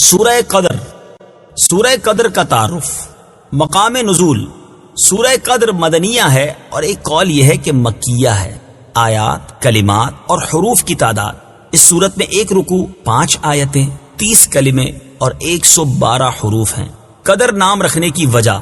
سورہ قدر. سورہ قدر کا تعارف. مقام نزول. سورہ قدر مدنیہ ہے اور ایک قول یہ ہے کہ مکیہ ہے. آیات، کلمات اور حروف کی تعداد. اس صورت میں 1 رکوع، 5 آیتیں، 30 کلمے اور 112 حروف ہیں. قدر نام رکھنے کی وجہ.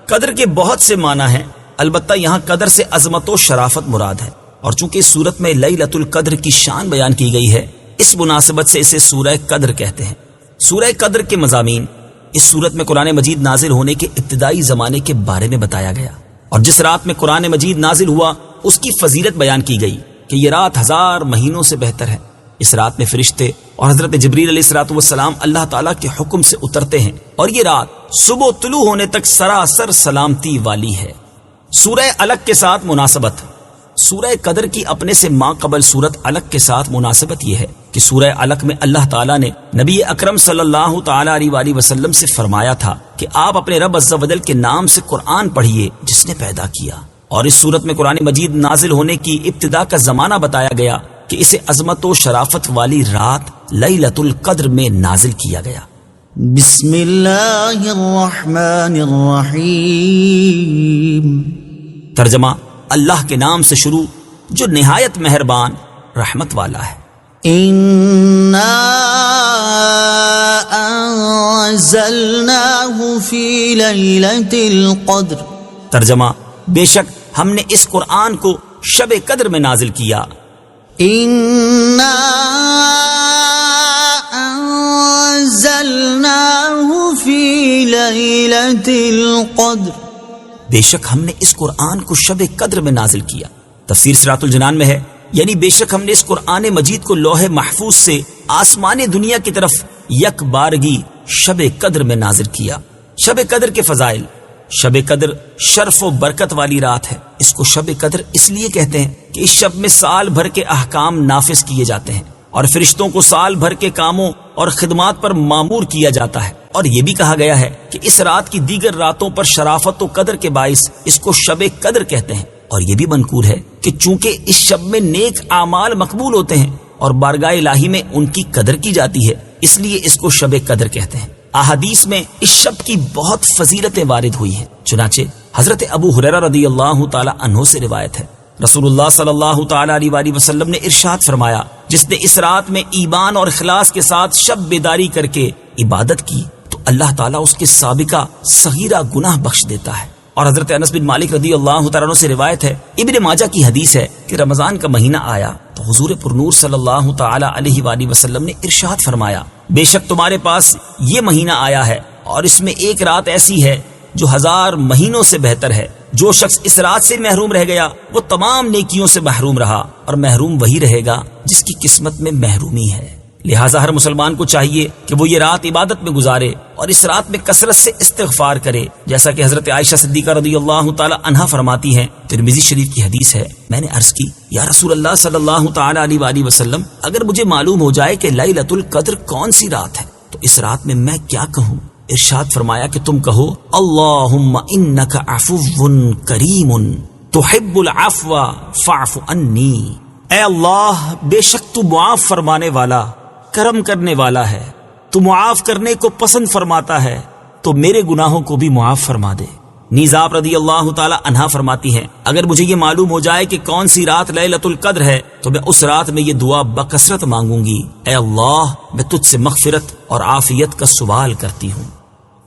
قدر کے بہت سے معنی ہیں، البتہ یہاں قدر سے عظمت و شرافت مراد ہے، اور چونکہ اس صورت میں لیلۃ القدر کی شان بیان کی گئی ہے اس مناسبت سے اسے سورہ قدر کہتے ہیں. سورہ قدر کے مضامین. اس صورت میں قرآن مجید نازل ہونے کے ابتدائی زمانے کے بارے میں بتایا گیا، اور جس رات میں قرآن مجید نازل ہوا اس کی فضیلت بیان کی گئی کہ یہ رات 1000 مہینوں سے بہتر ہے. اس رات میں فرشتے اور حضرت جبریل علیہ الصلوۃ والسلام اللہ تعالیٰ کے حکم سے اترتے ہیں، اور یہ رات صبح طلوع ہونے تک سراسر سلامتی والی ہے. سورہ علق کے ساتھ مناسبت. سورہ قدر کی اپنے سے ماں قبل سورت علق کے ساتھ مناسبت یہ ہے کہ سورہ علق میں اللہ تعالیٰ نے نبی اکرم صلی اللہ تعالیٰ علیہ وآلہ وسلم سے فرمایا تھا کہ آپ اپنے رب عز و جل کے نام سے قرآن پڑھیے جس نے پیدا کیا. اور اس صورت میں قرآن مجید نازل ہونے کی ابتدا کا زمانہ بتایا گیا کہ اسے عظمت و شرافت والی رات لیلۃ القدر میں نازل کیا گیا. بسم اللہ الرحمن الرحیم. ترجمہ: اللہ کے نام سے شروع جو نہایت مہربان رحمت والا ہے. اِنَّا أَنزَلْنَاهُ فِي لَيْلَةِ الْقَدْرِ. ترجمہ: بے شک ہم نے اس قرآن کو شب قدر میں نازل کیا. اِنَّا أَنزَلْنَاهُ فِي لَيْلَةِ الْقَدْرِ. بے شک ہم نے اس قرآن کو شب قدر میں نازل کیا. تفسیر صراط الجنان میں ہے، یعنی بے شک ہم نے اس قرآن مجید کو لوح محفوظ سے آسمان دنیا کی طرف یک بارگی شب قدر میں نازل کیا. شب قدر کے فضائل. شب قدر شرف و برکت والی رات ہے. اس کو شب قدر اس لیے کہتے ہیں کہ اس شب میں سال بھر کے احکام نافذ کیے جاتے ہیں، اور فرشتوں کو سال بھر کے کاموں اور خدمات پر مامور کیا جاتا ہے. اور یہ بھی کہا گیا ہے کہ اس رات کی دیگر راتوں پر شرافت و قدر کے باعث اس کو شب قدر کہتے ہیں. اور یہ بھی منقول ہے کہ چونکہ اس شب میں نیک اعمال مقبول ہوتے ہیں اور بارگاہ الہی میں ان کی قدر کی جاتی ہے، اس لیے اس کو شب قدر کہتے ہیں. احادیث میں اس شب کی بہت فضیلتیں وارد ہوئی ہیں. چنانچہ حضرت ابو ہریرہ رضی اللہ تعالی عنہ سے روایت ہے، رسول اللہ صلی اللہ تعالی علیہ وآلہ وسلم نے ارشاد فرمایا، جس نے اس رات میں ایمان اور اخلاص کے ساتھ شب بیداری کر کے عبادت کی تو اللہ تعالیٰ اس کے سابقہ صغیرہ گناہ بخش دیتا ہے. اور حضرت انس بن مالک رضی اللہ تعالیٰ عنہ سے روایت ہے، ابن ماجہ کی حدیث ہے کہ رمضان کا مہینہ آیا تو حضور پرنور صلی اللہ تعالی علیہ وآلہ وسلم نے ارشاد فرمایا، بے شک تمہارے پاس یہ مہینہ آیا ہے اور اس میں ایک رات ایسی ہے جو 1000 مہینوں سے بہتر ہے. جو شخص اس رات سے محروم رہ گیا وہ تمام نیکیوں سے محروم رہا، اور محروم وہی رہے گا جس کی قسمت میں محرومی ہے. لہٰذا ہر مسلمان کو چاہیے کہ وہ یہ رات عبادت میں گزارے اور اس رات میں کثرت سے استغفار کرے، جیسا کہ حضرت عائشہ صدیقہ رضی اللہ تعالی عنہا فرماتی ہیں. ترمذی شریف کی حدیث ہے، میں نے عرض کی، یا رسول اللہ صلی اللہ تعالی علیہ وآلہ وسلم، اگر مجھے معلوم ہو جائے کہ لیلۃ القدر کون سی رات ہے تو اس رات میں میں کیا کہوں؟ ارشاد فرمایا کہ تم کہو، اللہم انک عفو کریم تحب العفو فاعف عنی. اے اللہ، بے شک تو معاف فرمانے والا، کرم کرنے والا ہے، تو معاف کرنے کو پسند فرماتا ہے، تو میرے گناہوں کو بھی معاف فرما دے. نیز آپ رضی اللہ تعالی عنہا فرماتی ہیں، اگر مجھے یہ معلوم ہو جائے کہ کون سی رات لیلۃ القدر ہے تو میں اس رات میں یہ دعا بکثرت مانگوں گی، اے اللہ میں تجھ سے مغفرت اور عافیت کا سوال کرتی ہوں.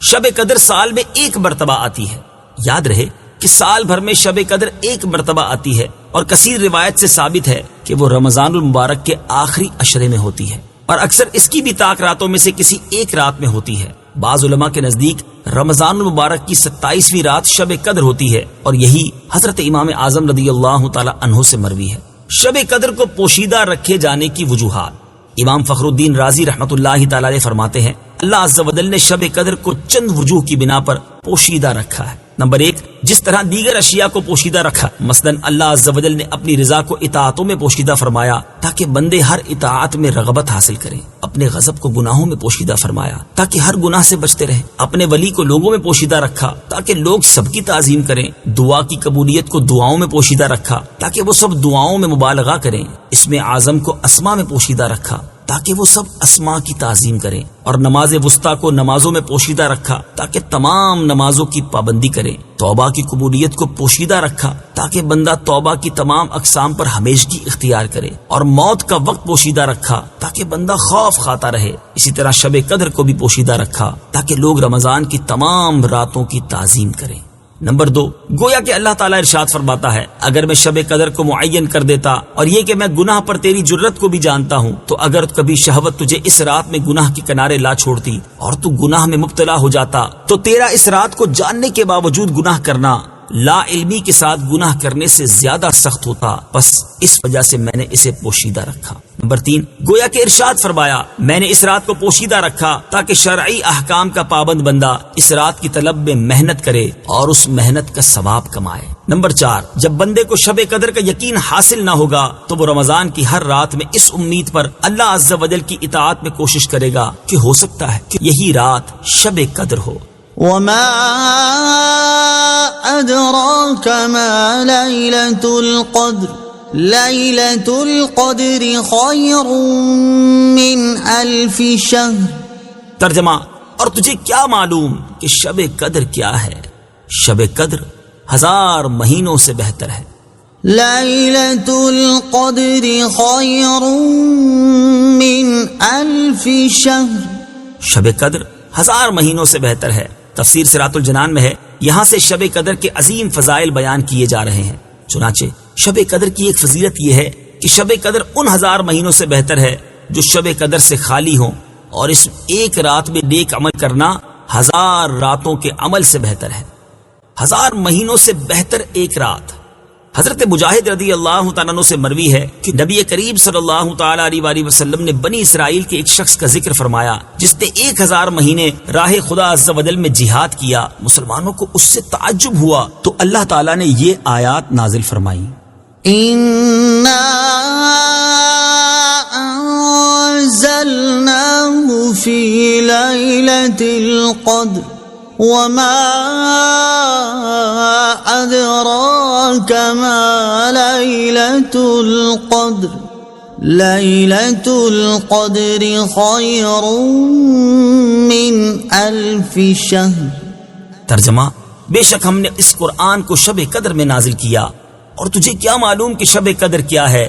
شب قدر سال میں 1 مرتبہ آتی ہے. یاد رہے کہ سال بھر میں شب قدر 1 مرتبہ آتی ہے، اور کثیر روایت سے ثابت ہے کہ وہ رمضان المبارک کے آخری عشرے میں ہوتی ہے، اور اکثر اس کی بھی طاق راتوں میں سے کسی ایک رات میں ہوتی ہے. بعض علماء کے نزدیک رمضان المبارک کی 27ویں رات شب قدر ہوتی ہے، اور یہی حضرت امام اعظم رضی اللہ تعالی عنہ سے مروی ہے. شب قدر کو پوشیدہ رکھے جانے کی وجوہات. امام فخر الدین رازی رحمت اللہ تعالی علیہ فرماتے ہیں، اللہ عز و جل نے شب قدر کو چند وجوہ کی بنا پر پوشیدہ رکھا ہے. نمبر 1، جس طرح دیگر اشیاء کو پوشیدہ رکھا، مثلا اللہ عز و جل نے اپنی رضا کو اطاعتوں میں پوشیدہ فرمایا تاکہ بندے ہر اطاعت میں رغبت حاصل کریں. اپنے غضب کو گناہوں میں پوشیدہ فرمایا تاکہ ہر گناہ سے بچتے رہیں. اپنے ولی کو لوگوں میں پوشیدہ رکھا تاکہ لوگ سب کی تعظیم کریں. دعا کی قبولیت کو دعاؤں میں پوشیدہ رکھا تاکہ وہ سب دعاؤں میں مبالغہ کریں. اسم اعظم کو اسما میں پوشیدہ رکھا تاکہ وہ سب اسماء کی تعظیم کریں، اور نماز وسطیٰ کو نمازوں میں پوشیدہ رکھا تاکہ تمام نمازوں کی پابندی کریں، توبہ کی قبولیت کو پوشیدہ رکھا تاکہ بندہ توبہ کی تمام اقسام پر ہمیشگی اختیار کرے، اور موت کا وقت پوشیدہ رکھا تاکہ بندہ خوف کھاتا رہے، اسی طرح شب قدر کو بھی پوشیدہ رکھا تاکہ لوگ رمضان کی تمام راتوں کی تعظیم کریں۔ نمبر 2، گویا کہ اللہ تعالیٰ ارشاد فرماتا ہے اگر میں شب قدر کو معین کر دیتا اور یہ کہ میں گناہ پر تیری جرت کو بھی جانتا ہوں، تو اگر کبھی شہوت تجھے اس رات میں گناہ کے کنارے لا چھوڑتی اور تو گناہ میں مبتلا ہو جاتا، تو تیرا اس رات کو جاننے کے باوجود گناہ کرنا لا علمی کے ساتھ گناہ کرنے سے زیادہ سخت ہوتا، بس اس وجہ سے میں نے اسے پوشیدہ رکھا۔ نمبر 3، گویا کہ ارشاد فرمایا میں نے اس رات کو پوشیدہ رکھا تاکہ شرعی احکام کا پابند بندہ اس رات کی طلب میں محنت کرے اور اس محنت کا ثواب کمائے۔ نمبر 4، جب بندے کو شب قدر کا یقین حاصل نہ ہوگا تو وہ رمضان کی ہر رات میں اس امید پر اللہ عز و جل کی اطاعت میں کوشش کرے گا کہ ہو سکتا ہے کہ یہی رات شب قدر ہو۔ وما أدراك ما ليلة القدر ليلة القدر خير من 1000 شهر۔ ترجمہ، اور تجھے کیا معلوم کہ شب قدر کیا ہے؟ شب قدر 1000 مہینوں سے بہتر ہے۔ ليلة القدر خير من 1000 شهر۔ شب قدر 1000 مہینوں سے بہتر ہے۔ تفسیر صراط الجنان میں ہے یہاں سے شب قدر کے عظیم فضائل بیان کیے جا رہے ہیں۔ چنانچہ شب قدر کی ایک فضیلت یہ ہے کہ شب قدر ان 1000 مہینوں سے بہتر ہے جو شب قدر سے خالی ہوں، اور اس ایک رات میں نیک عمل کرنا 1000 راتوں کے عمل سے بہتر ہے۔ 1000 مہینوں سے بہتر ایک رات۔ حضرت مجاہد رضی اللہ تعالیٰ عنہ سے مروی ہے کہ نبی کریم صلی اللہ تعالیٰ علیہ وآلہ وسلم نے بنی اسرائیل کے ایک شخص کا ذکر فرمایا جس نے 1000 مہینے راہ خدا عز و جل میں جہاد کیا۔ مسلمانوں کو اس سے تعجب ہوا تو اللہ تعالیٰ نے یہ آیات نازل فرمائی، إِنَّا أَنزَلْنَاهُ فِي لَيْلَةِ الْقَدْرِ وَمَا أَدْرَاكَ مَا لَيْلَةُ الْقَدْرِ لَيْلَةُ الْقَدْرِ خَيْرٌ مِّنْ 1000 شَهْرٍ۔ ترجمہ، بے شک ہم نے اس قرآن کو شب قدر میں نازل کیا، اور تجھے کیا معلوم کہ شب قدر کیا ہے؟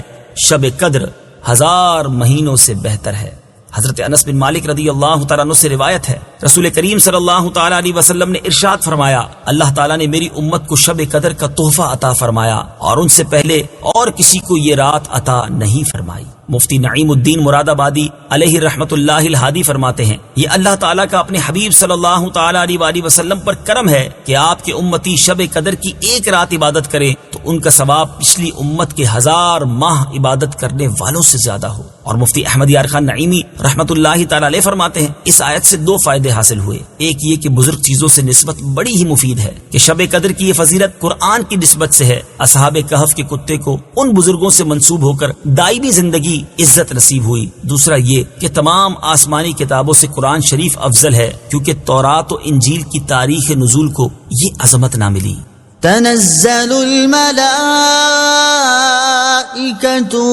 شب قدر 1000 مہینوں سے بہتر ہے۔ حضرت انس بن مالک رضی اللہ تعالیٰ عنہ سے روایت ہے رسول کریم صلی اللہ تعالیٰ علیہ وسلم نے ارشاد فرمایا اللہ تعالیٰ نے میری امت کو شب قدر کا تحفہ عطا فرمایا اور ان سے پہلے اور کسی کو یہ رات عطا نہیں فرمائی۔ مفتی نعیم الدین مراد آبادی علیہ رحمت اللہ الہادی فرماتے ہیں یہ اللہ تعالیٰ کا اپنے حبیب صلی اللہ تعالیٰ علیہ وآلہ وسلم پر کرم ہے کہ آپ کے امتی شب قدر کی ایک رات عبادت کریں تو ان کا ثواب پچھلی امت کے 1000 ماہ عبادت کرنے والوں سے زیادہ ہو۔ اور مفتی احمد یار خان نعیمی رحمت اللہ تعالیٰ علیہ فرماتے ہیں اس آیت سے 2 فائدے حاصل ہوئے۔ ایک یہ کہ بزرگ چیزوں سے نسبت بڑی ہی مفید ہے کہ شب قدر کی یہ فضیلت قرآن کی نسبت سے ہے۔ اصحاب کہف کے کتے کو ان بزرگوں سے منسوب ہو کر دائمی زندگی عزت نصیب ہوئی۔ دوسرا یہ کہ تمام آسمانی کتابوں سے قرآن شریف افضل ہے کیونکہ تورات و انجیل کی تاریخ نزول کو یہ عظمت نہ ملی۔ تنزل الملائكة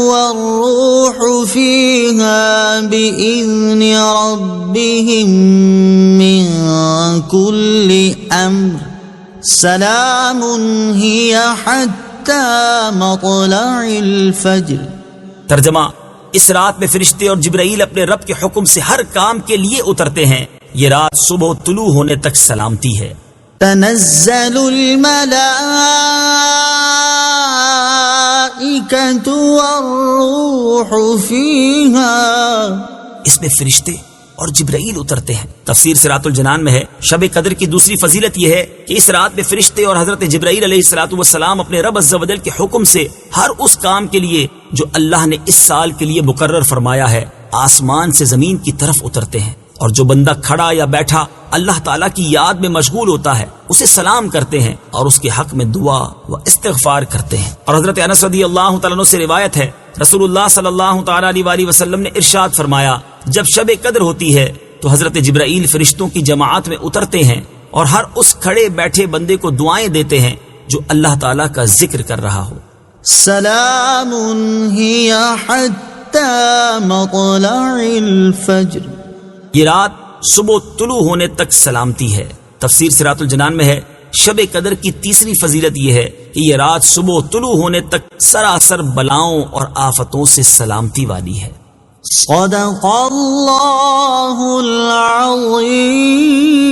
والروح فيها بإذن ربهم من كل أمر سلام هي حتى مطلع الفجر۔ ترجمہ، اس رات میں فرشتے اور جبرائیل اپنے رب کے حکم سے ہر کام کے لیے اترتے ہیں۔ یہ رات صبح طلوع ہونے تک سلامتی ہے۔ تنزل الملائكة والروح فيها، اس میں فرشتے اور جبرائیل اترتے ہیں۔ تفسیر صراط الجنان میں ہے شب قدر کی دوسری فضیلت یہ ہے کہ اس رات میں فرشتے اور حضرت جبرائیل علیہ الصلوۃ والسلام اپنے رب عز و جل کے حکم سے ہر اس کام کے لیے جو اللہ نے اس سال کے لیے مقرر فرمایا ہے آسمان سے زمین کی طرف اترتے ہیں، اور جو بندہ کھڑا یا بیٹھا اللہ تعالیٰ کی یاد میں مشغول ہوتا ہے اسے سلام کرتے ہیں اور اس کے حق میں دعا و استغفار کرتے ہیں۔ اور حضرت انس رضی اللہ تعالیٰ عنہ سے روایت ہے رسول اللہ صلی اللہ تعالیٰ علیہ وآلہ وسلم نے ارشاد فرمایا جب شب قدر ہوتی ہے تو حضرت جبرائیل فرشتوں کی جماعت میں اترتے ہیں اور ہر اس کھڑے بیٹھے بندے کو دعائیں دیتے ہیں جو اللہ تعالیٰ کا ذکر کر رہا ہو۔ سلام هي حتى حتى مطلع الفجر. یہ رات صبح طلوع ہونے تک سلامتی ہے. تفسیر صراط الجنان میں ہے شب قدر کی تیسری فضیلت یہ ہے کہ یہ رات صبح طلوع ہونے تک سراسر بلاؤں اور آفتوں سے سلامتی والی ہے. صدق اللہ العظیم.